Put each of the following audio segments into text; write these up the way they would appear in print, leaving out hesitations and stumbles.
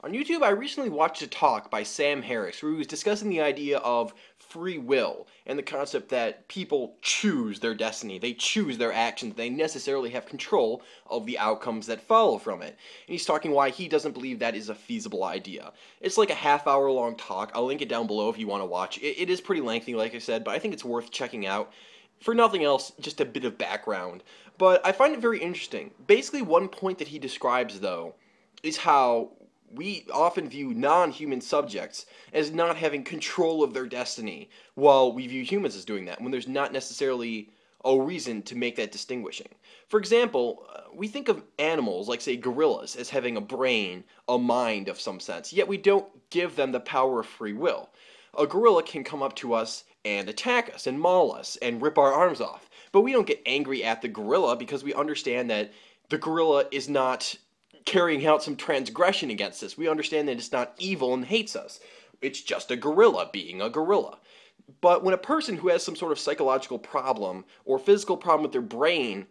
On YouTube, I recently watched a talk by Sam Harris where he was discussing the idea of free will and the concept that people choose their destiny. They choose their actions. They necessarily have control of the outcomes that follow from it. And he's talking why he doesn't believe that is a feasible idea. It's like a half-hour long talk. I'll link it down below if you want to watch. It is pretty lengthy, like I said, but I think it's worth checking out. For nothing else, just a bit of background. But I find it very interesting. Basically, one point that he describes, though, is how we often view non-human subjects as not having control of their destiny, while we view humans as doing that, when there's not necessarily a reason to make that distinguishing. For example, we think of animals, like say gorillas, as having a brain, a mind of some sense, yet we don't give them the power of free will. A gorilla can come up to us and attack us and maul us and rip our arms off, but we don't get angry at the gorilla because we understand that the gorilla is not carrying out some transgression against us. We understand that it's not evil and hates us. It's just a gorilla being a gorilla. But when a person who has some sort of psychological problem or physical problem with their brain,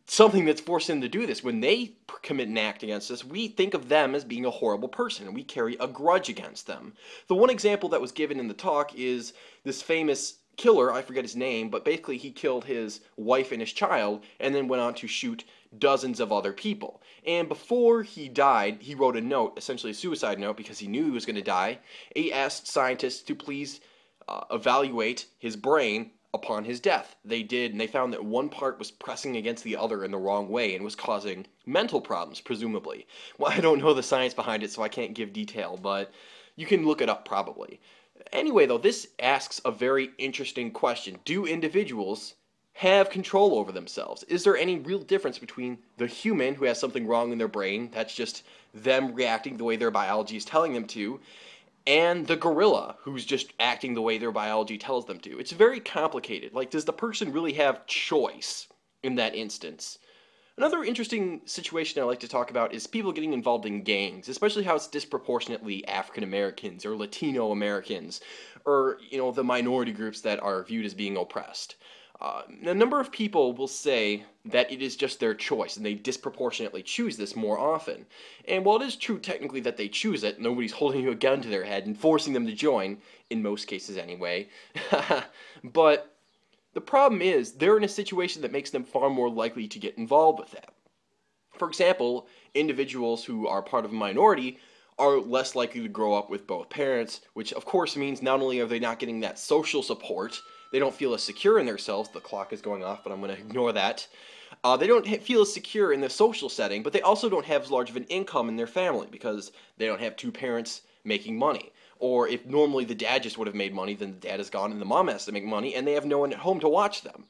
something that's forced them to do this, when they commit an act against us, we think of them as being a horrible person and we carry a grudge against them. The one example that was given in the talk is this famous killer, I forget his name, but basically he killed his wife and his child and then went on to shoot dozens of other people. And before he died, he wrote a note, essentially a suicide note, because he knew he was going to die. He asked scientists to please evaluate his brain upon his death. They did, and they found that one part was pressing against the other in the wrong way and was causing mental problems, presumably. Well, I don't know the science behind it, so I can't give detail, but you can look it up probably. Anyway, though, this asks a very interesting question. Do individuals have control over themselves? Is there any real difference between the human who has something wrong in their brain, that's just them reacting the way their biology is telling them to, and the gorilla who's just acting the way their biology tells them to? It's very complicated. Like, does the person really have choice in that instance? Another interesting situation I like to talk about is people getting involved in gangs, especially how it's disproportionately African Americans or Latino Americans, or, the minority groups that are viewed as being oppressed. A number of people will say that it is just their choice, and they disproportionately choose this more often. And while it is true technically that they choose it, nobody's holding a gun to their head and forcing them to join, in most cases anyway. But the problem is, they're in a situation that makes them far more likely to get involved with that. For example, individuals who are part of a minority are less likely to grow up with both parents, which of course means not only are they not getting that social support, they don't feel as secure in themselves. The clock is going off, but I'm going to ignore that. They don't feel as secure in the social setting, but they also don't have as large of an income in their family because they don't have two parents making money. Or if normally the dad just would have made money, then the dad is gone and the mom has to make money, and they have no one at home to watch them.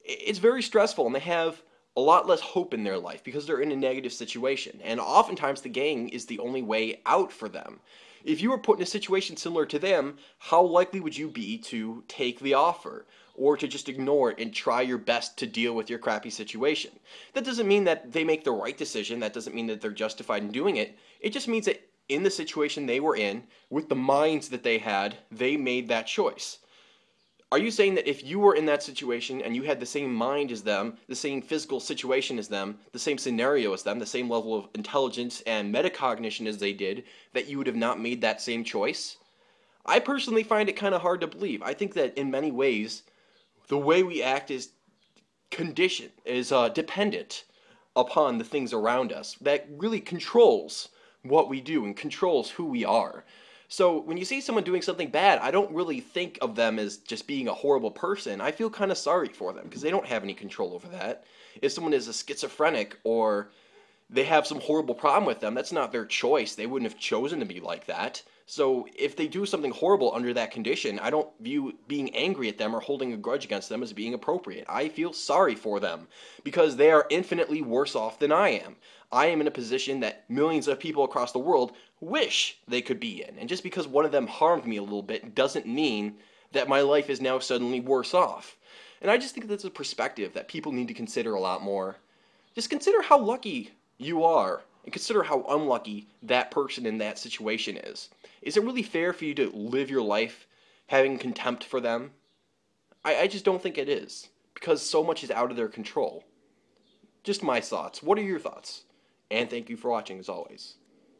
It's very stressful, and they have a lot less hope in their life because they're in a negative situation. And oftentimes the gang is the only way out for them. If you were put in a situation similar to them, how likely would you be to take the offer or to just ignore it and try your best to deal with your crappy situation? That doesn't mean that they make the right decision. That doesn't mean that they're justified in doing it. It just means that in the situation they were in, with the minds that they had, they made that choice. Are you saying that if you were in that situation and you had the same mind as them, the same physical situation as them, the same scenario as them, the same level of intelligence and metacognition as they did, that you would have not made that same choice? I personally find it kind of hard to believe. I think that in many ways, the way we act is dependent upon the things around us. That really controls what we do and controls who we are. So when you see someone doing something bad, I don't really think of them as just being a horrible person. I feel kind of sorry for them because they don't have any control over that. If someone is a schizophrenic or they have some horrible problem with them, that's not their choice. They wouldn't have chosen to be like that. So if they do something horrible under that condition, I don't view being angry at them or holding a grudge against them as being appropriate. I feel sorry for them because they are infinitely worse off than I am. I am in a position that millions of people across the world wish they could be in. And just because one of them harmed me a little bit doesn't mean that my life is now suddenly worse off. And I just think that's a perspective that people need to consider a lot more. Just consider how lucky you are and consider how unlucky that person in that situation is. Is it really fair for you to live your life having contempt for them? I just don't think it is, because so much is out of their control. Just my thoughts. What are your thoughts? And thank you for watching as always.